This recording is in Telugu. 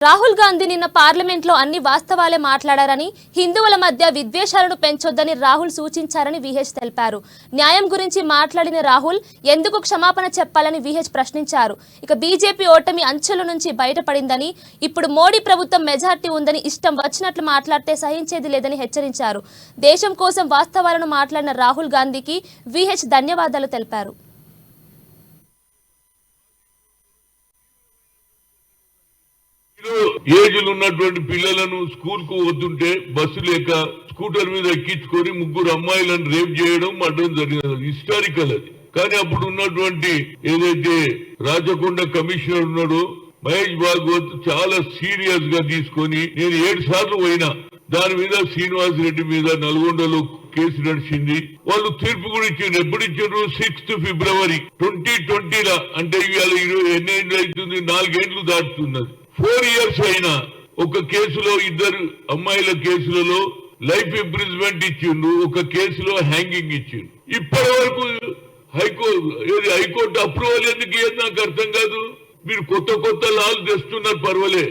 రాహుల్ గాంధీ నిన్న పార్లమెంట్ లో అన్ని వాస్తవాలే మాట్లాడారని, హిందువుల మధ్య విద్వేషాలను పెంచొద్దని రాహుల్ సూచించారని విహెచ్ తెలిపారు. న్యాయం గురించి మాట్లాడిన రాహుల్ ఎందుకు క్షమాపణ చెప్పాలని విహెచ్ ప్రశ్నించారు. ఇక బీజేపీ ఓటమి అంచుల నుంచి బయటపడిందని, ఇప్పుడు మోడీ ప్రభుత్వం మెజార్టీ ఉందని ఇష్టం వచ్చినట్లు మాట్లాడితే సహించేది లేదని హెచ్చరించారు. దేశం కోసం వాస్తవాలను మాట్లాడిన రాహుల్ గాంధీకి విహెచ్ ధన్యవాదాలు తెలిపారు. ఏజ్లు ఉన్నటువంటి పిల్లలను స్కూల్ కు వస్తుంటే బస్సు లేక స్కూటర్ మీద ఎక్కించుకొని ముగ్గురు అమ్మాయిలను రేప్ చేయడం మర్డర్ జరిగినది. హిస్టారికల్ అది. కానీ అప్పుడు ఉన్నటువంటి ఏదైతే రాచకొండ కమిషనర్ ఉన్నాడో మహేష్ భాగవత్ చాలా సీరియస్ గా తీసుకొని నేను 7 సార్లు పోయినా దాని మీద శ్రీనివాస్ రెడ్డి మీద నల్గొండలో కేసు నడిచింది. వాళ్ళు తీర్పు కూడా ఇచ్చారు. ఎప్పుడు ఇచ్చారు? 6th ఫిబ్రవరి 2020 అంటే ఇవాళ ఎన్ని ఏళ్ళు అవుతుంది? 4 ఏళ్లు దాటుతున్నది. 4 years అయినా ఒక కేసులో 2 అమ్మాయిల కేసులలో లైఫ్ ఇంప్రిజ్మెంట్ ఇచ్చిండు, ఒక కేసులో హ్యాంగింగ్ ఇచ్చిండు. ఇప్పటి వరకు హైకోర్టు అప్రూవల్ ఎందుకు ఇయ్యదు నాకు అర్థం కాదు. మీరు కొత్త లాలు తెస్తున్నారు పర్వాలే.